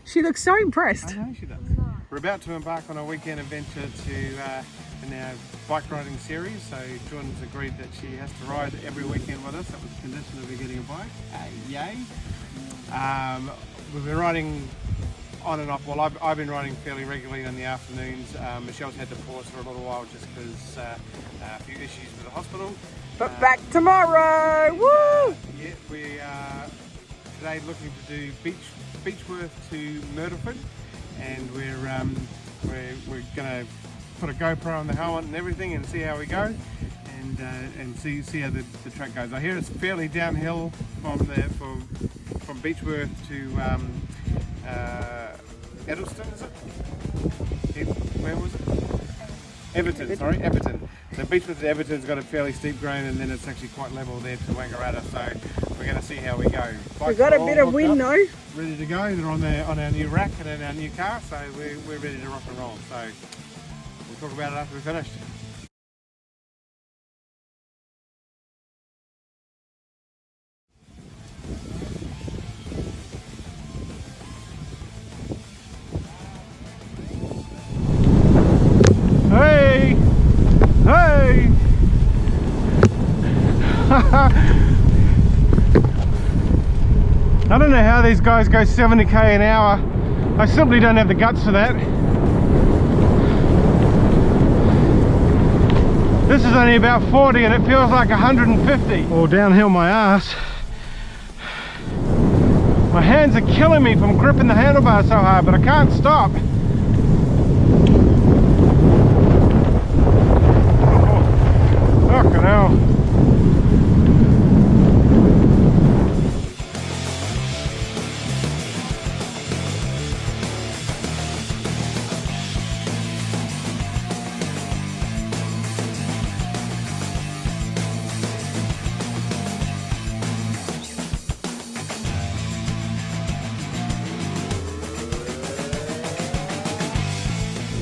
She looks so impressed. I know she does. We're about to embark on a weekend adventure in our bike riding series. So Jordan's agreed that she has to ride every weekend with us. That was the condition of her getting a bike. Yay! We've been riding on and off. Well, I've been riding fairly regularly in the afternoons. Michelle's had to pause for a little while just because a few issues with the hospital. But back tomorrow! Woo! Yeah, we are today looking to do Beechworth to Myrtleford, and we're going to put a GoPro on the helmet and everything and see how we go, and see how the track goes. I hear it's fairly downhill from Beechworth to Edelston, is it? Where was it? Everton, sorry, Everton. So Beechworth to Everton's got a fairly steep grade, and then it's actually quite level there to Wangaratta. So we're going to see how we go. We've got a bit of wind though. Ready to go. They're on our new rack and in our new car, so we're ready to rock and roll. So we'll talk about it after we're finished. Hey! Hey! I don't know how these guys go 70k an hour. I simply don't have the guts for that. This is only about 40 and it feels like 150. Or downhill my ass. My hands are killing me from gripping the handlebar so hard, but I can't stop. Fucking hell.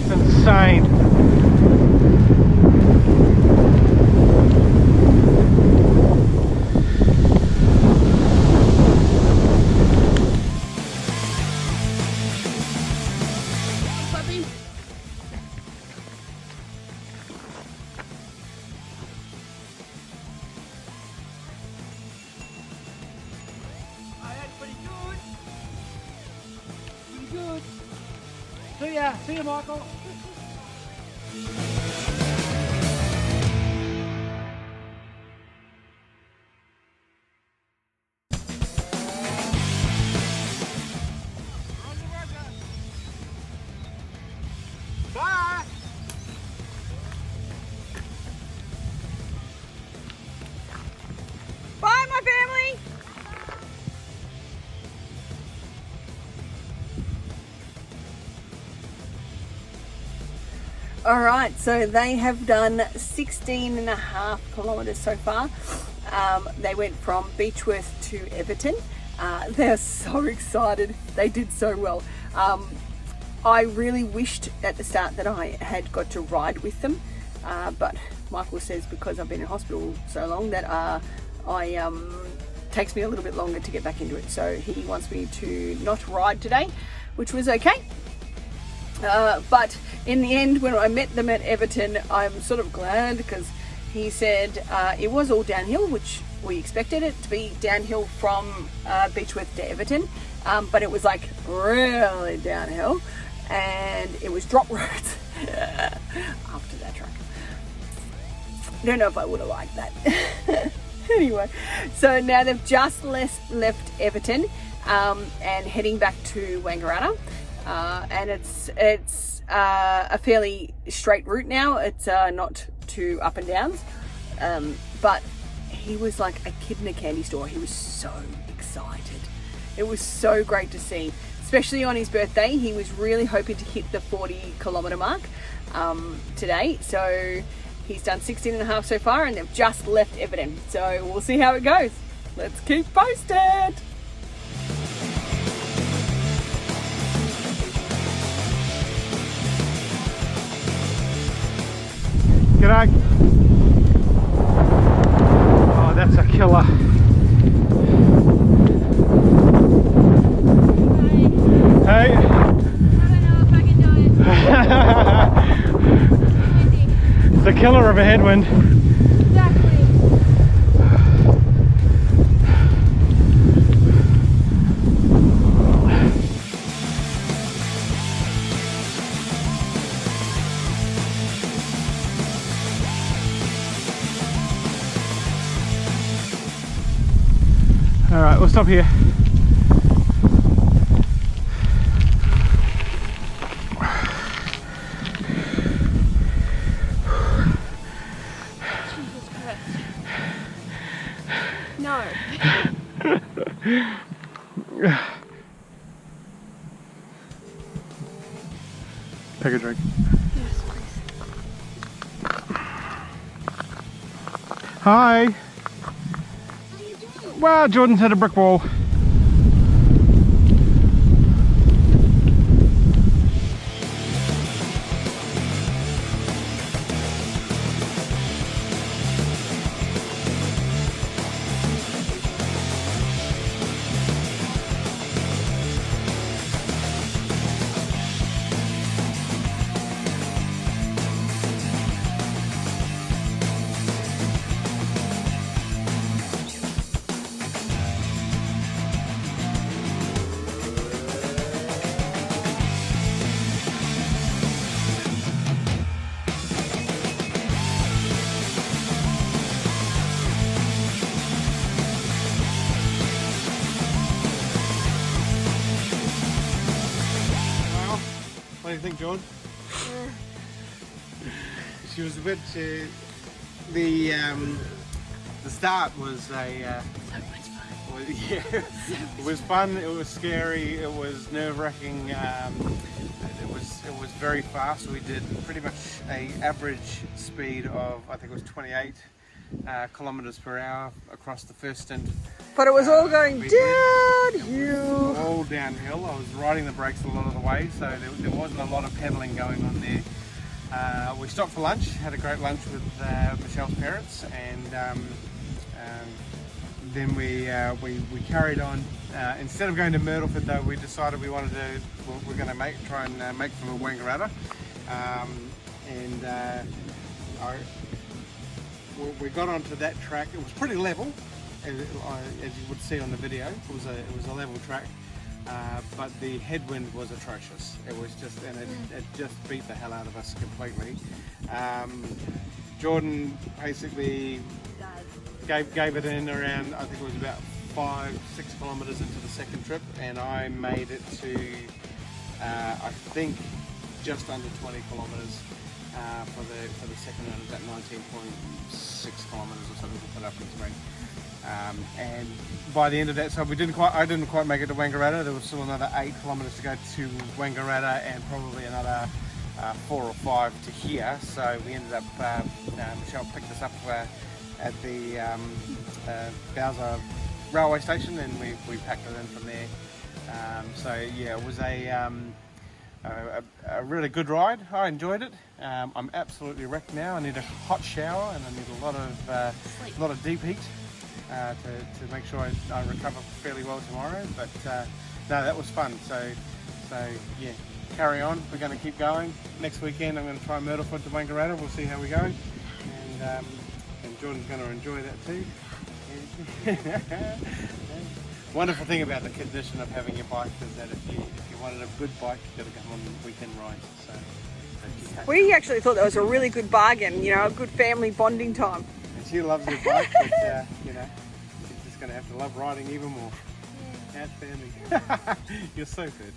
Insane. See ya, Michael. Bye. Bye, my family! Alright, so they have done 16.5 kilometres so far. They went from Beechworth to Everton. They're so excited. They did so well. I really wished at the start that I had got to ride with them, but Michael says because I've been in hospital so long that takes me a little bit longer to get back into it. So he wants me to not ride today, which was okay. But in the end, when I met them at Everton, I'm sort of glad because he said it was all downhill, which we expected it to be downhill from Beechworth to Everton, but it was like really downhill and it was drop roads after that track. Don't know if I would have liked that. Anyway, so now they've just left Everton and heading back to Wangaratta. And it's a fairly straight route now. It's not too up and downs, but he was like a kid in a candy store. He was so excited. It was so great to see, especially on his birthday. He was really hoping to hit the 40-kilometre mark today. So he's done 16.5 so far, and they've just left Everton. So we'll see how it goes. Let's keep posted. G'day. Oh, that's a killer. Hey. killer of a headwind. Exactly. All right, we'll stop here. Jesus Christ. No. Take a drink. Yes, please. Hi. What are you doing? Well, Jordan's hit a brick wall. What do you think, Jordan? She was a bit. The start was a. So much fun. Was, yeah, it was fun. It was scary. It was nerve-wracking. It was very fast. We did pretty much a average speed of, I think it was 28 kilometers per hour across the first stint. But it was all going We downhill. all downhill. I was riding the brakes a lot of the way, so there wasn't a lot of pedaling going on there. We stopped for lunch, had a great lunch with Michelle's parents, and then we carried on. Instead of going to Myrtleford, though, we decided we're going to try and make for Wangaratta, we got onto that track. It was pretty level, as you would see on the video. It was a level track, but the headwind was atrocious. It was just, and it just beat the hell out of us completely. Jordan basically gave it in around, I think it was about 5-6 kilometers into the second trip, and I made it to I think just under 20 kilometers for the second round, about 19.6 kilometers or something to put up in screen. And by the end of that, so I didn't quite make it to Wangaratta. There was still another 8 kilometers to go to Wangaratta, and probably another 4 or 5 to here. So we ended up, Michelle picked us up at the Bowser railway station, and we packed it in from there. So yeah, it was a really good ride. I enjoyed it. I'm absolutely wrecked now. I need a hot shower, and I need a lot of deep heat to make sure I recover fairly well tomorrow. But no, that was fun. So yeah, carry on. We're going to keep going. Next weekend I'm going to try Myrtleford to Wangaratta. We'll see how we go, and Jordan's going to enjoy that too. Wonderful thing about the condition of having your bike is that if you wanted a good bike, you've got to come on weekend rides. So We actually thought that was a really good bargain, you know, a good family bonding time. and she loves her bike, but you know, she's just going to have to love riding even more. Outstanding. You're so 13.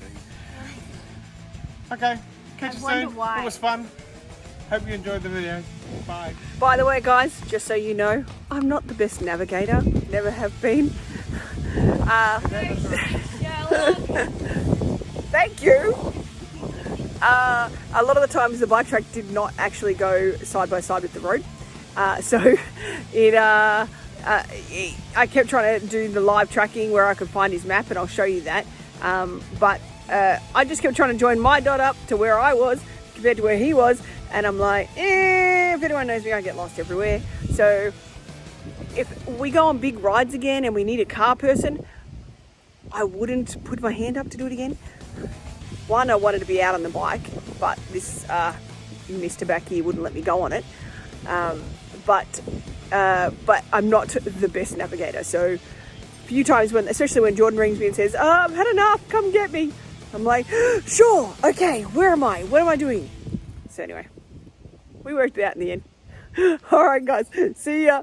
Okay, catch you wonder soon. why. It was fun. Hope you enjoyed the video. Bye. By the way, guys, just so you know, I'm not the best navigator, never have been. Thank you. A lot of the times the bike track did not actually go side by side with the road, so I kept trying to do the live tracking where I could find his map, and I'll show you that. But I just kept trying to join my dot up to where I was compared to where he was, and I'm like, if anyone knows me, I get lost everywhere. So if we go on big rides again and we need a car person, I wouldn't put my hand up to do it again. One, I wanted to be out on the bike, but this Mr. back here wouldn't let me go on it. But I'm not the best navigator. So a few times especially when Jordan rings me and says, I've had enough, come get me. I'm like, sure, okay, where am I? What am I doing? So anyway, we worked it out in the end. All right, guys, see ya.